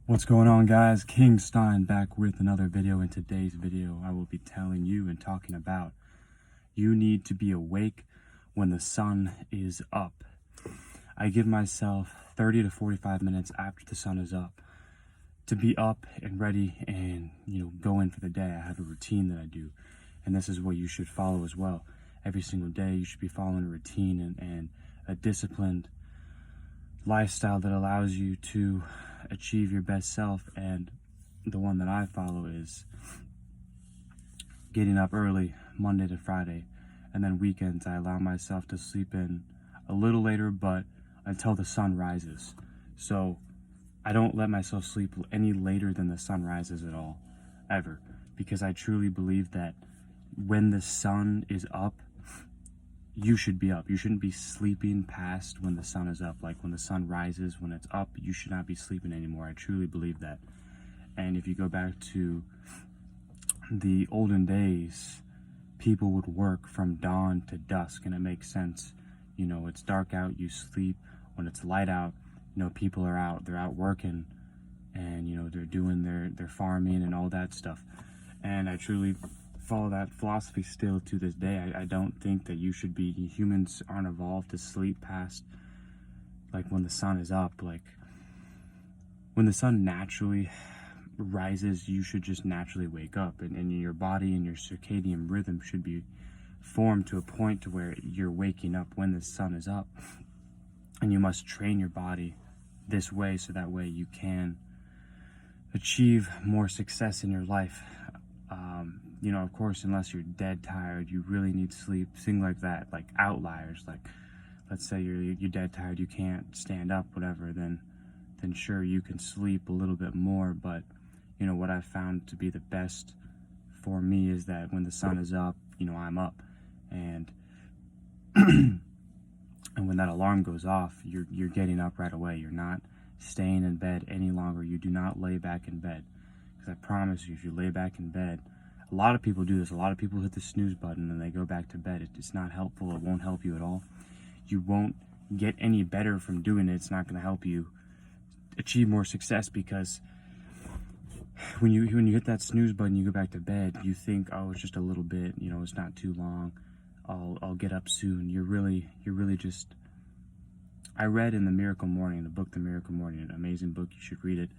What's going on, guys? King Stein back with another video. In today's video I will be telling you and talking about you need to be awake when the sun is up. I give myself 30 to 45 minutes after the sun is up to be up and ready and go in for the day. I have a routine that I do, and this is what you should follow as well. Every single day you should be following a routine and a disciplined lifestyle that allows you to achieve your best self. And the one that I follow is getting up early Monday to Friday, and then weekends I allow myself to sleep in a little later, but until the sun rises. So I don't let myself sleep any later than the sun rises at all, ever, because I truly believe that when the sun is up, you should be up. You shouldn't be sleeping past when the sun is up. Like when the sun rises, when it's up, you should not be sleeping anymore. I truly believe that. And if you go back to the olden days, people would work from dawn to dusk, and it makes sense. It's dark out, you sleep. When it's light out, people are out, they're out working, and they're doing their farming and all that stuff. And I truly follow that philosophy still to this day. I don't think that humans aren't evolved to sleep past like when the sun is up. Like when the sun naturally rises, you should just naturally wake up, and your body and your circadian rhythm should be formed to a point to where you're waking up when the sun is up. And you must train your body this way, so that way you can achieve more success in your life. Of course, unless you're dead tired, you really need sleep, things like that, like outliers. Like, let's say you're dead tired, you can't stand up, whatever, then sure, you can sleep a little bit more. But what I've found to be the best for me is that when the sun is up, I'm up, and and when that alarm goes off, you're getting up right away. You're not staying in bed any longer. You do not lay back in bed, because I promise you, if you lay back in bed, a lot of people do this. A lot of people hit the snooze button and they go back to bed. It's not helpful. It won't help you at all. You won't get any better from doing it. It's not going to help you achieve more success, because when you hit that snooze button, you go back to bed, you think, oh, it's just a little bit, it's not too long, I'll get up soon. You're really just, I read in The Miracle Morning, the book The Miracle Morning, an amazing book, you should read it.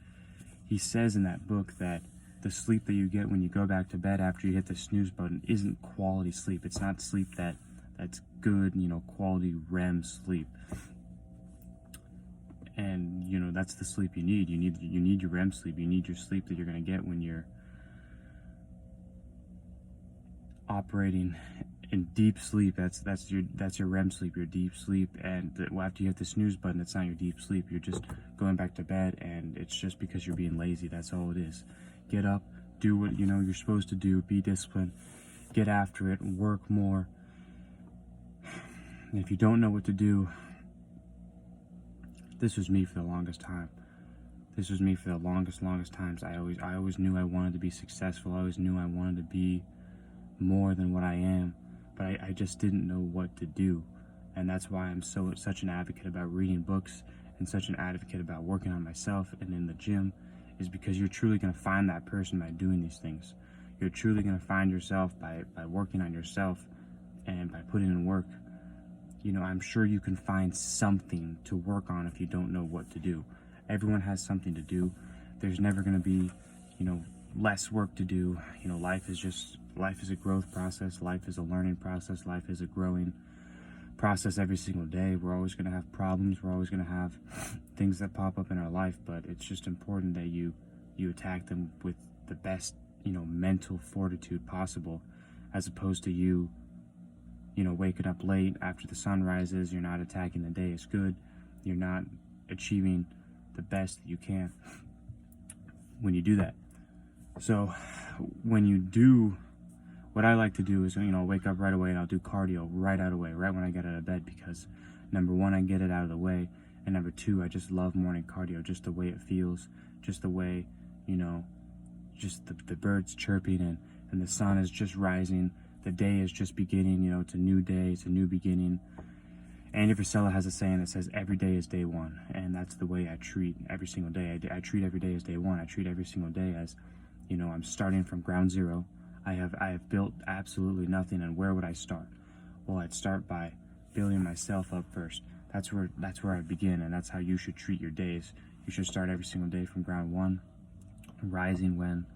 He says in that book that the sleep that you get when you go back to bed after you hit the snooze button isn't quality sleep. It's not sleep that's good, quality REM sleep. And that's the sleep you need. You need your REM sleep. You need your sleep that you're going to get when you're operating in deep sleep. That's your REM sleep, your deep sleep. And after you hit the snooze button, it's not your deep sleep. You're just going back to bed, and it's just because you're being lazy. That's all it is. Get up, do what you're supposed to do, be disciplined, get after it, work more. And if you don't know what to do, this was me for the longest time. This was me for the longest times. I always knew I wanted to be successful. I always knew I wanted to be more than what I am, but I just didn't know what to do. And that's why I'm such an advocate about reading books, and such an advocate about working on myself and in the gym, is because you're truly going to find that person by doing these things. You're truly going to find yourself by working on yourself and by putting in work. I'm sure you can find something to work on if you don't know what to do. Everyone has something to do. There's never going to be, less work to do. Life is a growth process. Life is a learning process. Life is a growing process every single day. We're always going to have problems. We're always going to have things that pop up in our life, but it's just important that you attack them with the best, mental fortitude possible, as opposed to you waking up late after the sun rises. You're not attacking the day as good. You're not achieving the best that you can when you do that. So when you do, what I like to do is, wake up right away, and I'll do cardio right out of the way, right when I get out of bed, because number one, I get it out of the way, and number two, I just love morning cardio, just the way it feels, just the way, just the birds chirping, and the sun is just rising. The day is just beginning, it's a new day, it's a new beginning. Andy Frisella has a saying that says every day is day one, and that's the way I treat every single day. I treat every day as day one. I treat every single day as, you know, I'm starting from ground zero. I have built absolutely nothing, and where would I start? Well, I'd start by building myself up first. That's where I begin, and that's how you should treat your days. You should start every single day from ground one, rising when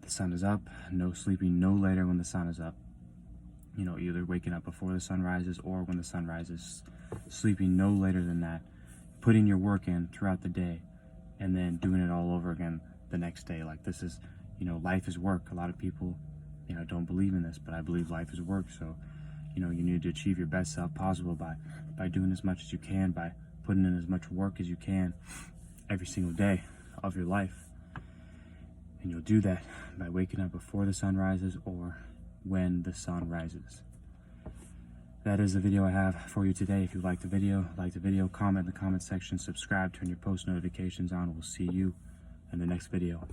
the sun is up, no sleeping no later when the sun is up. You know, either waking up before the sun rises or when the sun rises, sleeping no later than that, putting your work in throughout the day, and then doing it all over again the next day. Like, this is, you know, life is work. A lot of people, you know, don't believe in this, but I believe life is work. So, you know, you need to achieve your best self possible by doing as much as you can, by putting in as much work as you can every single day of your life. And you'll do that by waking up before the sun rises or when the sun rises. That is the video I have for you today. If you liked the video, comment in the comment section, subscribe, turn your post notifications on. We'll see you in the next video.